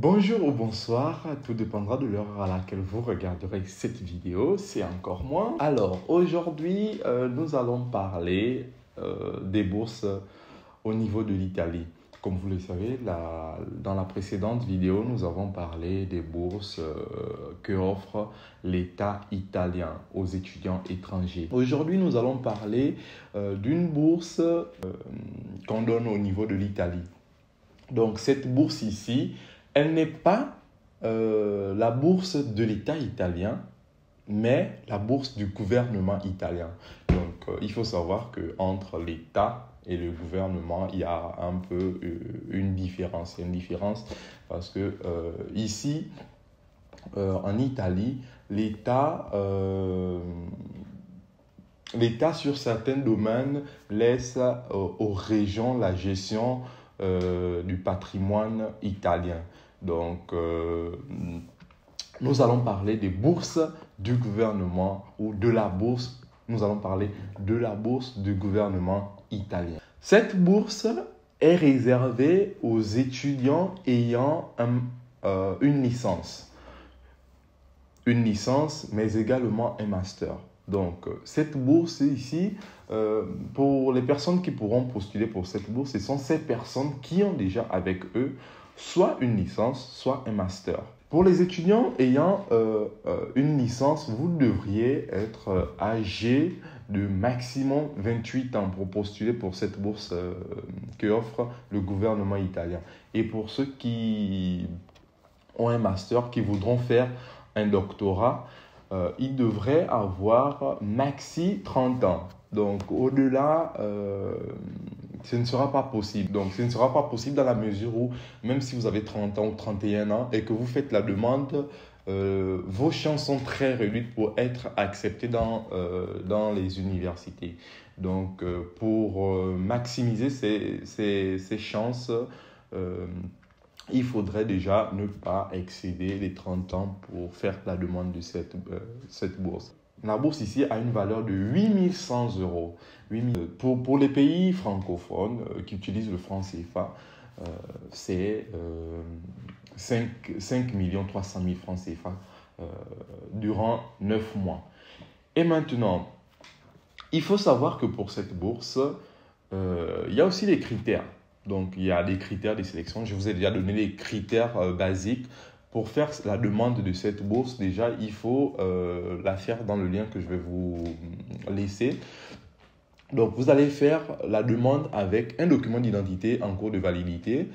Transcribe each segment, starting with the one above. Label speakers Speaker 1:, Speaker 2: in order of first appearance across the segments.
Speaker 1: Bonjour ou bonsoir, tout dépendra de l'heure à laquelle vous regarderez cette vidéo, c'est encore moi. Alors aujourd'hui, nous allons parler des bourses au niveau de l'Italie. Comme vous le savez, dans la précédente vidéo, nous avons parlé des bourses que offre l'État italien aux étudiants étrangers. Aujourd'hui, nous allons parler d'une bourse qu'on donne au niveau de l'Italie. Donc cette bourse ici, elle n'est pas la bourse de l'État italien, mais la bourse du gouvernement italien. Donc, il faut savoir qu'entre l'État et le gouvernement, il y a un peu une différence. Il y a une différence parce que ici, en Italie, l'État, sur certains domaines, laisse aux régions la gestion du patrimoine italien. Donc, nous allons parler des bourses du gouvernement ou de la bourse. Nous allons parler de la bourse du gouvernement italien. Cette bourse est réservée aux étudiants ayant une licence. Une licence, mais également un master. Donc, cette bourse ici, pour les personnes qui pourront postuler pour cette bourse, ce sont ces personnes qui ont déjà avec eux soit une licence, soit un master. Pour les étudiants ayant une licence, vous devriez être âgé de maximum 28 ans pour postuler pour cette bourse que offre le gouvernement italien. Et pour ceux qui ont un master, qui voudront faire un doctorat, ils devraient avoir maxi 30 ans. Donc, au-delà, ce ne sera pas possible. Donc, ce ne sera pas possible dans la mesure où, même si vous avez 30 ans ou 31 ans et que vous faites la demande, vos chances sont très réduites pour être accepté dans les universités. Donc, pour maximiser ces chances, il faudrait déjà ne pas excéder les 30 ans pour faire la demande de cette bourse. La bourse ici a une valeur de 8 100 euros. Pour les pays francophones qui utilisent le franc CFA, c'est 5 300 000 francs CFA durant 9 mois. Et maintenant, il faut savoir que pour cette bourse, il y a aussi des critères. Donc, il y a des critères de sélection. Je vous ai déjà donné les critères basiques. Pour faire la demande de cette bourse, déjà, il faut la faire dans le lien que je vais vous laisser. Donc, vous allez faire la demande avec un document d'identité en cours de validité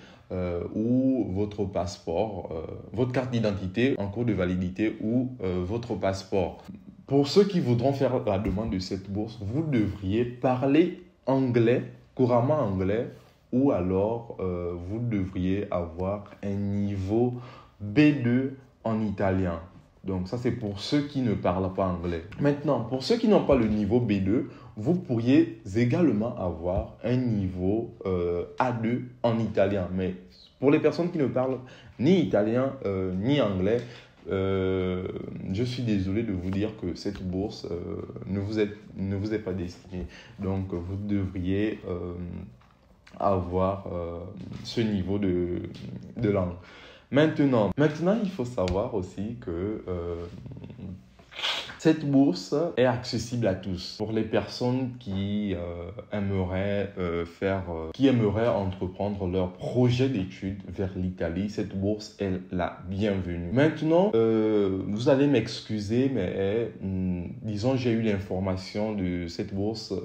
Speaker 1: ou votre passeport, votre carte d'identité en cours de validité ou votre passeport. Pour ceux qui voudront faire la demande de cette bourse, vous devriez parler anglais, couramment anglais, ou alors vous devriez avoir un niveau B2 en italien. Donc ça, c'est pour ceux qui ne parlent pas anglais. Maintenant, pour ceux qui n'ont pas le niveau B2, vous pourriez également avoir un niveau A2 en italien. Mais pour les personnes qui ne parlent ni italien ni anglais, je suis désolé de vous dire que cette bourse ne vous est pas destinée. Donc, vous devriez avoir ce niveau de langue. Maintenant, il faut savoir aussi que cette bourse est accessible à tous. Pour les personnes qui aimeraient entreprendre leur projet d'études vers l'Italie, cette bourse est la bienvenue. Maintenant, vous allez m'excuser, mais disons, j'ai eu l'information de cette bourse,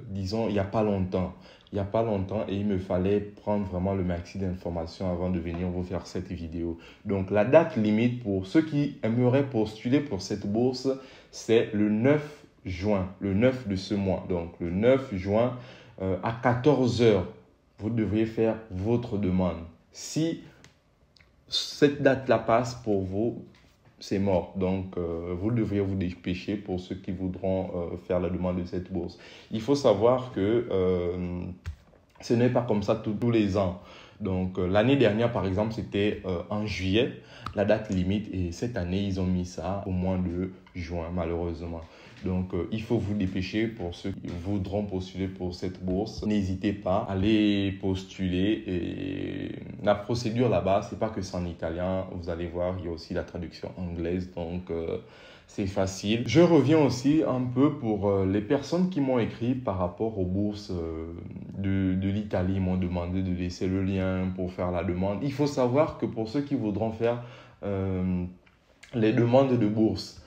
Speaker 1: disons, il n'y a pas longtemps. Et il me fallait prendre vraiment le maxi d'informations avant de venir vous faire cette vidéo. Donc, la date limite pour ceux qui aimeraient postuler pour cette bourse, c'est le 9 juin, le 9 de ce mois. Donc, le 9 juin à 14 h, vous devriez faire votre demande. Si cette date-là passe pour vous, c'est mort. Donc, vous devriez vous dépêcher pour ceux qui voudront faire la demande de cette bourse. Il faut savoir que ce n'est pas comme ça tous les ans. Donc, l'année dernière, par exemple, c'était en juillet, la date limite. Et cette année, ils ont mis ça au mois de juin, malheureusement. Donc, il faut vous dépêcher pour ceux qui voudront postuler pour cette bourse. N'hésitez pas à aller postuler. Et la procédure là-bas, c'est pas que c'est en italien. Vous allez voir, il y a aussi la traduction anglaise. Donc, c'est facile. Je reviens aussi un peu pour les personnes qui m'ont écrit par rapport aux bourses de l'Italie. Ils m'ont demandé de laisser le lien pour faire la demande. Il faut savoir que pour ceux qui voudront faire les demandes de bourse,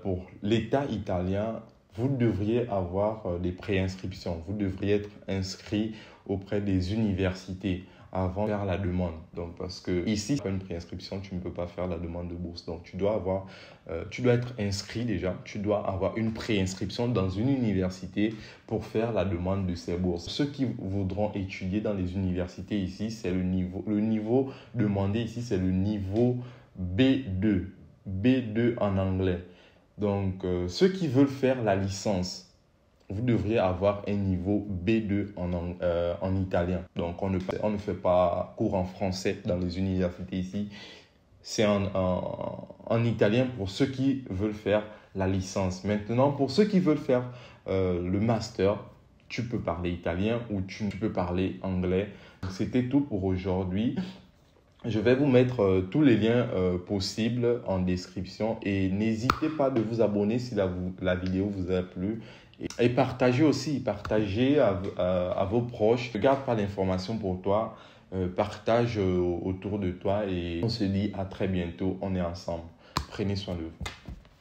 Speaker 1: pour l'État italien, vous devriez avoir des préinscriptions. Vous devriez être inscrit auprès des universités avant de faire la demande. Donc, parce que ici, pas une préinscription, tu ne peux pas faire la demande de bourse. Donc, tu dois être inscrit déjà. Tu dois avoir une préinscription dans une université pour faire la demande de ces bourses. Ceux qui voudront étudier dans les universités ici, c'est le niveau demandé ici, c'est le niveau B2. B2 en anglais. Donc, ceux qui veulent faire la licence, vous devriez avoir un niveau B2 en italien. Donc, on ne fait pas cours en français dans les universités ici. C'est en italien pour ceux qui veulent faire la licence. Maintenant, pour ceux qui veulent faire le master, tu peux parler italien ou tu peux parler anglais. C'était tout pour aujourd'hui. Je vais vous mettre tous les liens possibles en description et n'hésitez pas de vous abonner si la vidéo vous a plu et partagez aussi, partagez à vos proches. Ne garde pas l'information pour toi, partage autour de toi et on se dit à très bientôt, on est ensemble. Prenez soin de vous.